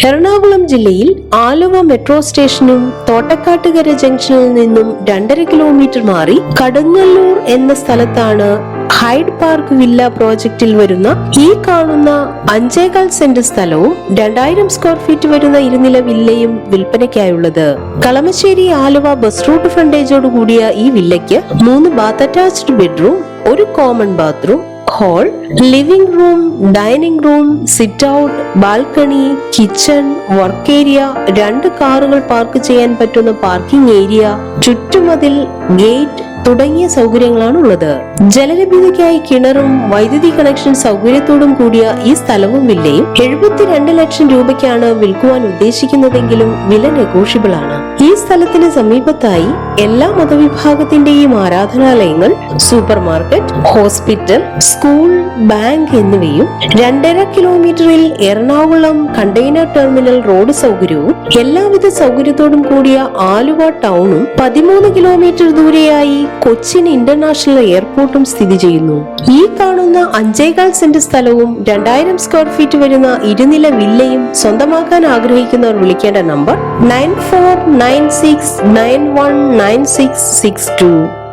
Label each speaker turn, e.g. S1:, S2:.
S1: എറണാകുളം ജില്ലയിൽ ആലുവ മെട്രോ സ്റ്റേഷനും തോട്ടക്കാട്ടുകര ജംഗ്ഷനിൽ നിന്നും 2.5 കിലോമീറ്റർ മാറി കടുങ്ങല്ലൂർ എന്ന സ്ഥലത്താണ് ഹൈഡ് പാർക്ക് വില്ല പ്രോജക്റ്റിൽ വരുന്ന ഈ കാണുന്ന 5.25 സെന്റ് സ്ഥലവും 2000 സ്ക്വയർ ഫീറ്റ് വരുന്ന ഇരുനില വില്ലയും വിൽപ്പനയ്ക്കായുള്ളത്. കളമശ്ശേരി ആലുവ ബസ് റൂട്ട് ഫ്രണ്ടേജോട് കൂടിയ ഈ വില്ലയ്ക്ക് 3 bath attached bedroom, 1 common bathroom, hall, living room, dining room, sit out, balcony, kitchen, work area, 2 കാറുകൾ പാർക്ക് ചെയ്യാൻ പറ്റുന്ന പാർക്കിംഗ് ഏരിയ, ചുറ്റുമതിൽ, ഗേറ്റ് തുടങ്ങിയ സൗകര്യങ്ങളാണ് ഉള്ളത്. ജലലഭ്യതയ്ക്കായി കിണറും വൈദ്യുതി കണക്ഷൻ സൗകര്യത്തോടും കൂടിയ ഈ സ്ഥലവും വില്ലയും 72 ലക്ഷം രൂപയ്ക്കാണ് വിൽക്കുവാൻ ഉദ്ദേശിക്കുന്നതെങ്കിലും വില നെഗോഷ്യബിൾ ആണ്. ഈ സ്ഥലത്തിന് സമീപത്തായി എല്ലാ മതവിഭാഗത്തിന്റെയും ആരാധനാലയങ്ങൾ, super market, hospital, school, bank എന്നിവയും 2.5 കിലോമീറ്ററിൽ എറണാകുളം കണ്ടെയ്നർ ടെർമിനൽ റോഡ് സൗകര്യവും എല്ലാവിധ സൗകര്യത്തോടും കൂടിയ ആലുവ ടൗണും 13 കിലോമീറ്റർ ദൂരെയായി കൊച്ചിൻ ഇന്റർനാഷണൽ എയർപോർട്ടും സ്ഥിതി ചെയ്യുന്നു. ഈ കാണുന്ന 5.25 സെന്റ് സ്ഥലവും 2000 സ്ക്വയർ ഫീറ്റ് വരുന്ന ഇരുനില വില്ലയും സ്വന്തമാക്കാൻ ആഗ്രഹിക്കുന്നവർ വിളിക്കേണ്ട നമ്പർ 9496919662.